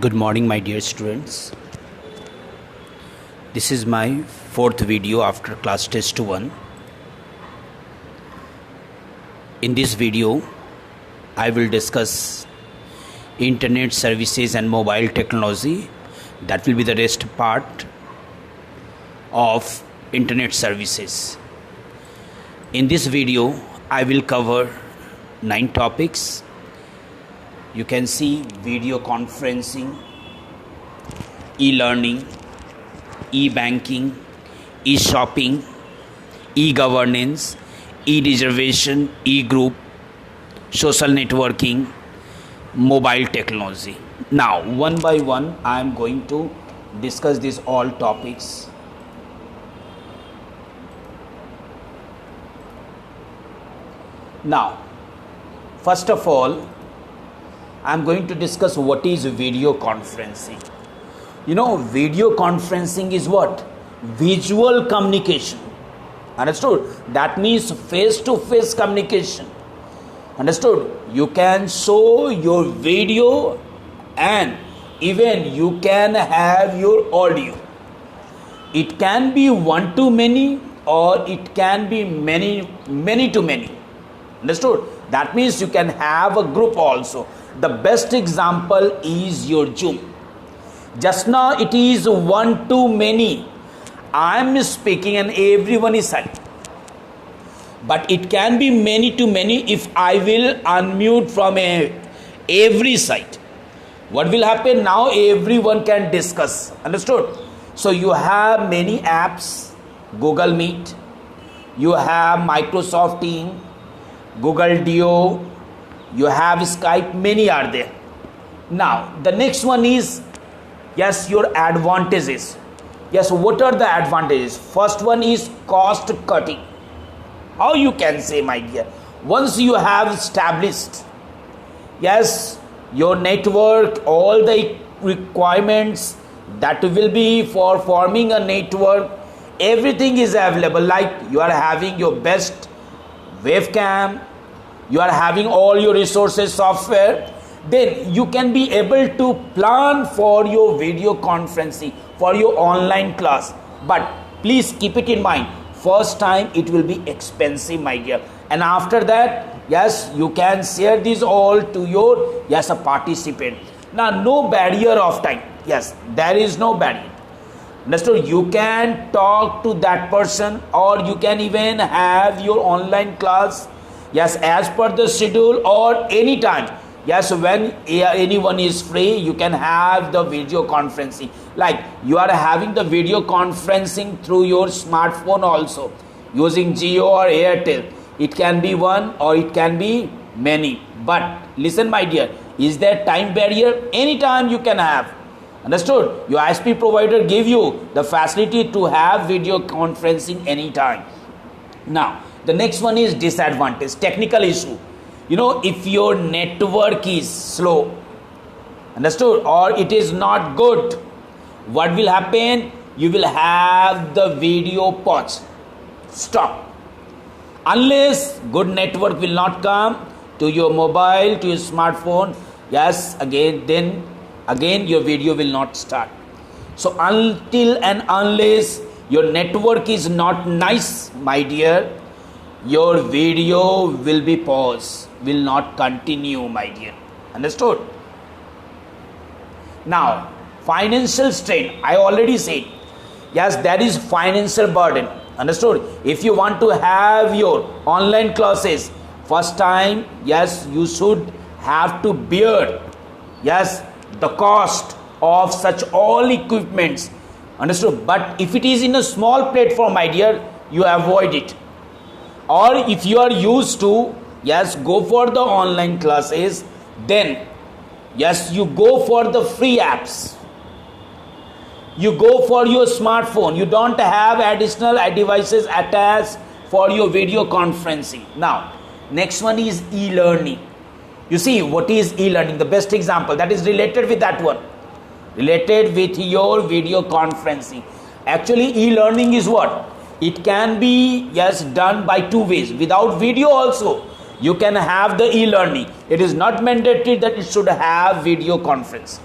Good morning, my dear students. This is my fourth video after class test 1. In this video, I will discuss internet services and mobile technology. That will be the rest part of internet services. In this video, I will cover 9 topics. You can see video conferencing, e-learning, e-banking, e-shopping, e-governance, e-reservation, e-group, social networking, mobile technology. Now, one by one, I am going to discuss these all topics. Now, first of all, I am going to discuss what is video conferencing. You know, video conferencing is what? Visual communication. Understood? That means face-to-face communication. Understood? You can show your video and even you can have your audio. It can be one to many or it can be many to many. Understood? That means you can have a group also. The best example is your Zoom. Just now it is one to many. I am speaking and everyone is silent. But it can be many to many if I will unmute from every side. What will happen now? Everyone can discuss. Understood? So you have many apps. Google Meet. You have Microsoft Teams. Google Duo. You have Skype, many are there. Now, the next one is, yes, your advantages. Yes, what are the advantages? First one is cost cutting. How you can say, my dear? Once you have established, yes, your network, all the requirements that will be for forming a network, everything is available. Like you are having your best webcam, you are having all your resources, software, then you can be able to plan for your video conferencing, for your online class. But please keep it in mind, first time it will be expensive, my dear. And after that, yes, you can share this all to your, yes, a participant. Now, no barrier of time. Yes, there is no barrier. Understood? You can talk to that person or you can even have your online class, yes, as per the schedule or anytime. Yes, when anyone is free, you can have the video conferencing. Like you are having the video conferencing through your smartphone also using Jio or Airtel. It can be one or it can be many. But listen, my dear, is there time barrier? Anytime you can have. Understood? Your ISP provider give you the facility to have video conferencing anytime. Now, the next one is disadvantage, technical issue. You know, if your network is slow, understood, or it is not good, what will happen? You will have the video pause, stop. Unless good network will not come to your mobile, to your smartphone, yes, then again your video will not start. So until and unless your network is not nice, my dear, your video will be paused, will not continue, my dear. Understood? Now, financial strain, I already said, yes, there is financial burden. Understood? If you want to have your online classes, first time, yes, you should have to bear, yes, the cost of such all equipments. Understood? But if it is in a small platform, my dear, you avoid it. Or if you are used to, yes, go for the online classes, then, yes, you go for the free apps. You go for your smartphone. You don't have additional devices attached for your video conferencing. Now, next one is e-learning. You see, what is e-learning? The best example that is related with that one. Related with your video conferencing. Actually, e-learning is what? It can be, yes, done by 2 ways. Without video also, you can have the e-learning. It is not mandatory that it should have video conference.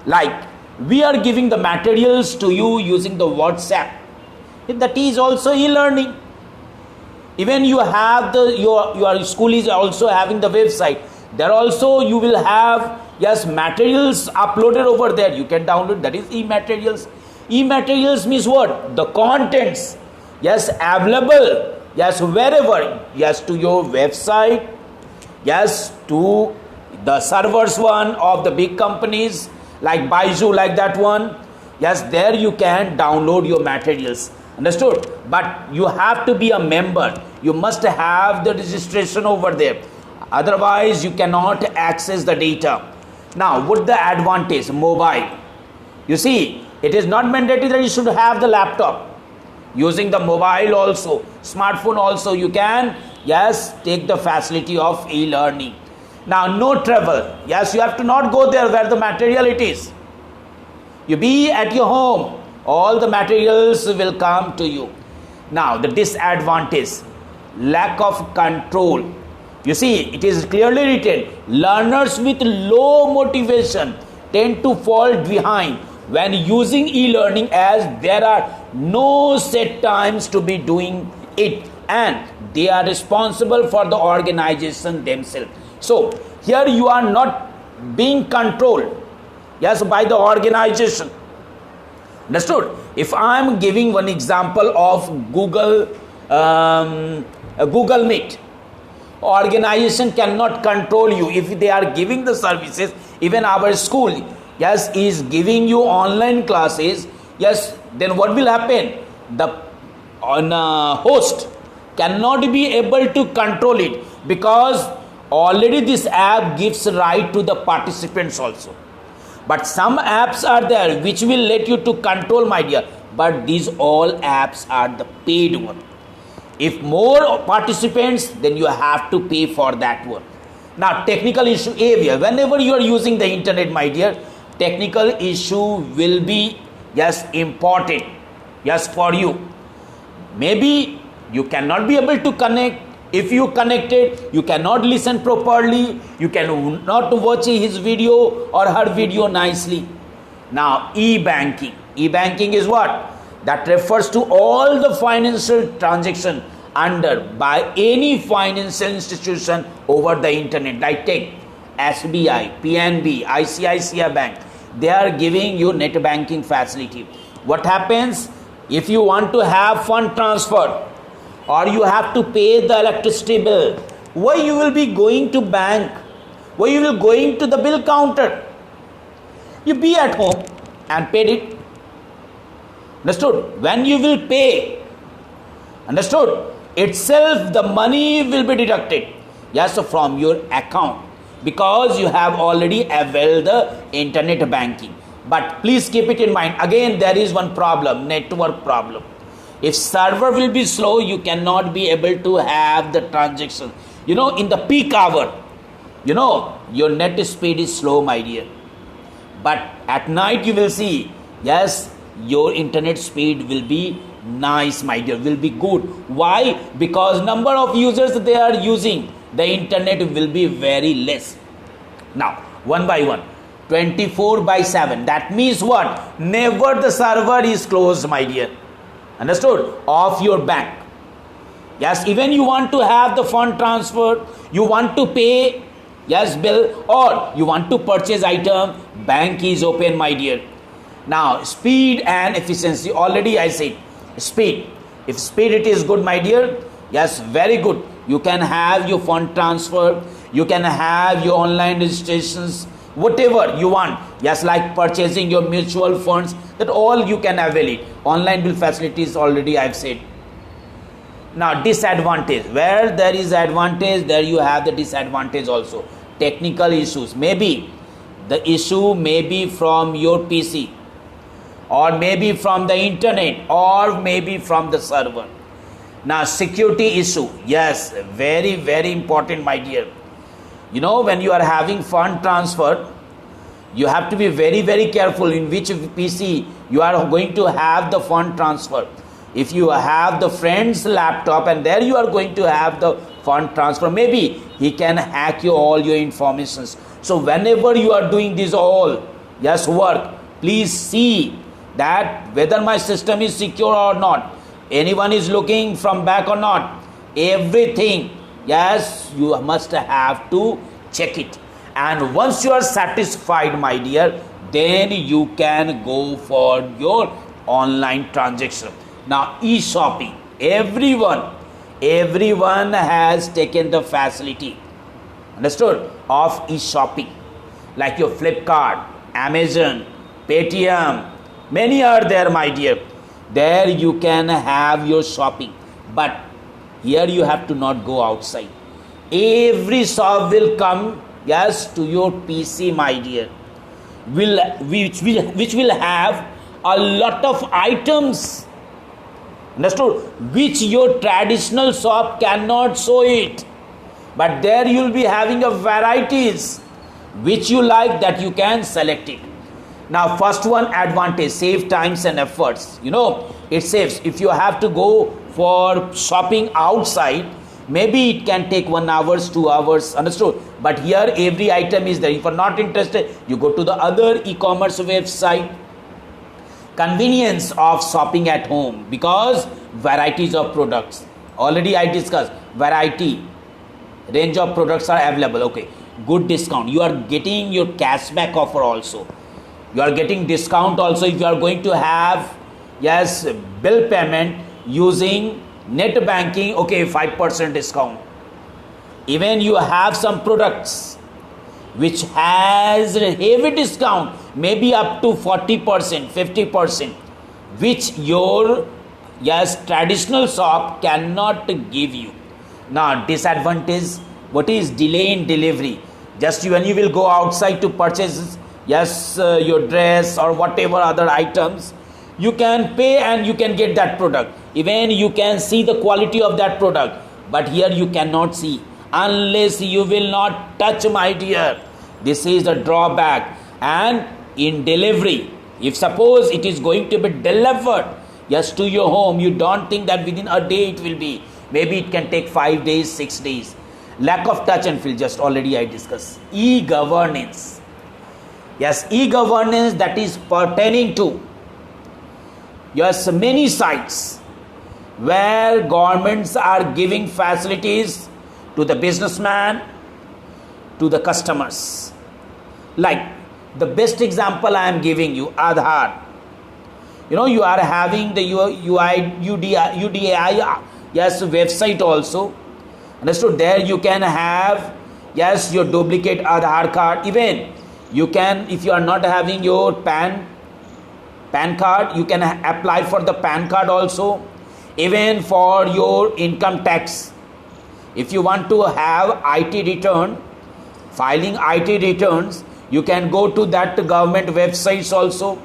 Like we are giving the materials to you using the WhatsApp. That is also e-learning. Even you have your school is also having the website. There also you will have materials uploaded over there. You can download. That is e-materials. E-materials means what? The contents. Available. Wherever. To your website. To the servers one of the big companies like Baidu, like that one. There you can download your materials. Understood? But you have to be a member. You must have the registration over there. Otherwise, you cannot access the data. Now, what the advantage? Mobile. You see, it is not mandatory that you should have the laptop. Using the mobile also, smartphone also, you can, take the facility of e-learning. Now, no travel. You have to not go there where the material it is. You be at your home. All the materials will come to you. Now, the disadvantage, lack of control. You see, it is clearly written, learners with low motivation tend to fall behind when using e-learning, as there are no set times to be doing it and they are responsible for the organization themselves. So, here you are not being controlled, by the organization. Understood? If I am giving one example of Google Meet, organization cannot control you. If they are giving the services, even our school, is giving you online classes, then what will happen? The host cannot be able to control it, because already this app gives right to the participants also. But some apps are there which will let you to control, my dear. But these all apps are the paid one. If more participants, then you have to pay for that one. Now, technical issue area. Whenever you are using the internet, my dear, technical issue will be, important, for you. Maybe you cannot be able to connect. If you connected, you cannot listen properly. You cannot watch his video or her video nicely. Now, e-banking. E-banking is what? That refers to all the financial transaction under by any financial institution over the internet. Like take SBI, PNB, ICICI Bank. They are giving you net banking facility. What happens if you want to have fund transfer, or you have to pay the electricity bill? Why you will be going to bank? Why you will going to the bill counter? You be at home and paid it. Understood? When you will pay, understood, itself the money will be deducted, from your account, because you have already availed the internet banking. But please keep it in mind, again there is one problem, network problem. If server will be slow, you cannot be able to have the transaction. In the peak hour, your net speed is slow, my dear. But at night you will see, your internet speed will be nice, my dear, will be good. Why? Because number of users they are using the internet will be very less. Now, one by one, 24/7. That means what? Never the server is closed, my dear. Understood? Of your bank. Even you want to have the fund transfer, you want to pay, bill, or you want to purchase item, bank is open, my dear. Now, speed and efficiency. Already I said, speed. If speed it is good, my dear, very good. You can have your fund transfer, you can have your online registrations, whatever you want. Like purchasing your mutual funds, that all you can avail it. Online bill facilities already I've said. Now, disadvantage. Where there is advantage, there you have the disadvantage also. Technical issues. Maybe the issue may be from your PC, or maybe from the internet, or maybe from the server. Now, security issue. Very, very important, my dear. When you are having fund transfer, you have to be very, very careful in which PC you are going to have the fund transfer. If you have the friend's laptop and there you are going to have the fund transfer, maybe he can hack you all your informations. So whenever you are doing this all, yes, work, please see that whether my system is secure or not, anyone is looking from back or not, everything, yes, you must have to check it. And once you are satisfied, my dear, then you can go for your online transaction. Now, e-shopping, everyone has taken the facility, understood, of e-shopping, like your Flipkart, Amazon, Paytm, many are there, my dear. There you can have your shopping, but here you have to not go outside. Every shop will come, yes, to your PC, my dear, which will have a lot of items, understood, which your traditional shop cannot show it. But there you will be having a varieties which you like, that you can select it. Now, first one advantage, save times and efforts. It saves. If you have to go for shopping outside, maybe it can take 1 hour, 2 hours, understood. But here every item is there. If you are not interested, you go to the other e-commerce website. Convenience of shopping at home, because varieties of products. Already I discussed variety, range of products are available. Okay, good discount. You are getting your cashback offer also. You are getting discount also if you are going to have, yes, bill payment using net banking. Okay, 5% discount. Even you have some products which has heavy discount, maybe up to 40%, 50%, which your, yes, traditional shop cannot give you. Now, disadvantage, what is delay in delivery? Just when you will go outside to purchase, yes, your dress or whatever other items, you can pay and you can get that product. Even you can see the quality of that product, but here you cannot see unless you will not touch, my dear. This is the drawback. And in delivery, if suppose it is going to be delivered, yes, to your home, you don't think that within a day it will be. Maybe it can take 5 days, 6 days. Lack of touch and feel, just already I discussed. E-governance. Yes, e-governance, that is pertaining to, yes, many sites where governments are giving facilities to the businessman, to the customers. Like the best example I am giving you, Aadhaar. You are having the UDI, yes, website also. Understood? There you can have, yes, your duplicate Aadhaar card. Even you can, if you are not having your PAN card, you can apply for the PAN card also. Even for your income tax, if you want to have IT return, filing IT returns, you can go to that government websites also.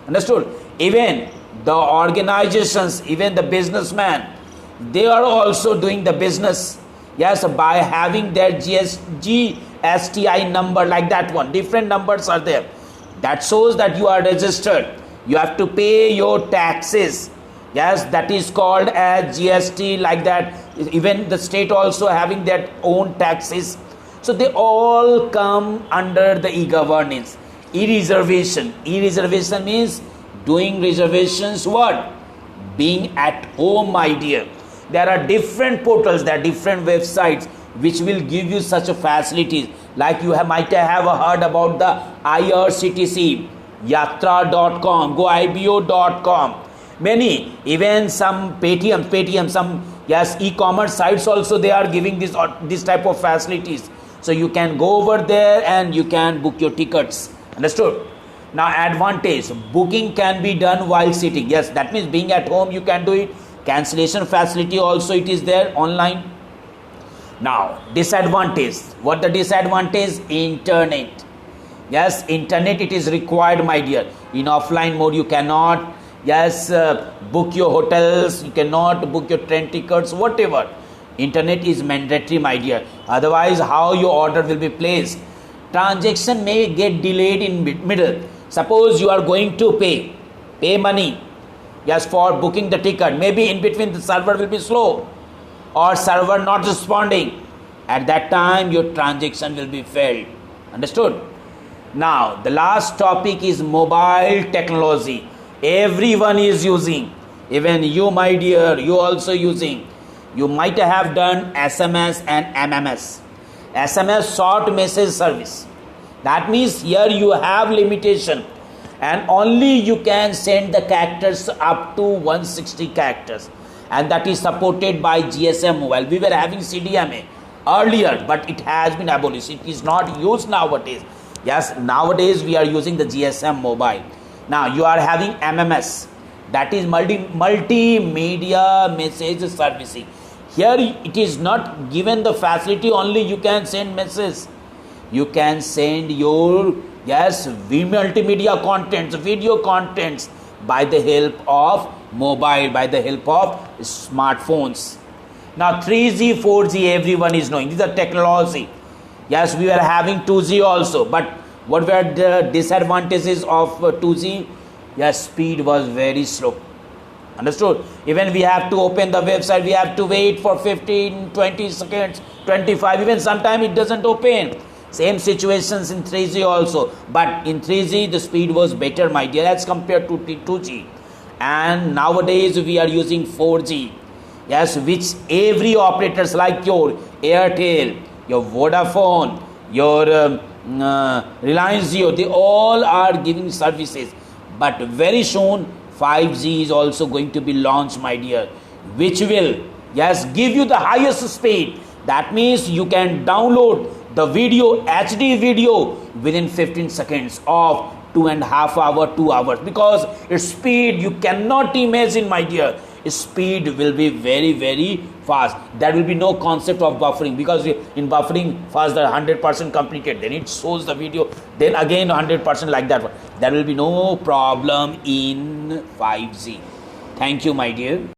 Understood? Even the organizations, even the businessman, they are also doing the business, yes, by having their GSTI number, like that one. Different numbers are there. That shows that you are registered. You have to pay your taxes. Yes, that is called as GST, like that. Even the state also having their own taxes. So they all come under the e-governance. E-reservation. E-reservation means doing reservations, what? Being at home, my dear. There are different portals, there are different websites which will give you such a facilities. Like you might have heard about the IRCTC, Yatra.com, GoIBO.com. Many, even some Paytm, some, yes, e-commerce sites also, they are giving this type of facilities. So you can go over there and you can book your tickets. Understood? Now, advantage, booking can be done while sitting. Yes, that means being at home, you can do it. Cancellation facility also, it is there online. Now, disadvantage. What the disadvantage? Internet. Yes, internet, it is required, my dear. In offline mode, you cannot, yes, book your hotels, you cannot book your train tickets, whatever. Internet is mandatory, my dear. Otherwise, how your order will be placed? Transaction may get delayed in middle. Suppose you are going to pay money, yes, for booking the ticket. Maybe in between the server will be slow or server not responding. At that time, your transaction will be failed. Understood? Now, the last topic is mobile technology. Everyone is using. Even you, my dear, you also using. You might have done SMS and MMS. SMS, short message service. That means here you have limitation and only you can send the characters up to 160 characters, and that is supported by GSM mobile. We were having CDMA earlier, but it has been abolished. It is not used nowadays. Yes, nowadays we are using the GSM mobile. Now you are having MMS, that is multimedia message servicing. Here it is not given the facility only you can send messages. You can send your multimedia contents, video contents by the help of mobile, by the help of smartphones. Now 3G, 4G, everyone is knowing. These are technology. Yes, we were having 2G also, but what were the disadvantages of 2G? Yes, speed was very slow. Understood? Even we have to open the website, we have to wait for 15, 20 seconds, 25, even sometime it doesn't open. Same situations in 3G also, but in 3G the speed was better, my dear, as compared to 2G. And nowadays we are using 4G. Yes, which every operators like your Airtel, your Vodafone, your Reliance Jio, they all are giving services. But very soon 5G is also going to be launched, my dear, which will give you the highest speed. That means you can download the video, HD video, within 15 seconds of 2.5 hours, 2 hours, because its speed you cannot imagine, my dear. Its speed will be very, very fast. There will be no concept of buffering, because in buffering first the 100% completed, then it shows the video, then again 100% like that. There will be no problem in 5G. Thank you, my dear.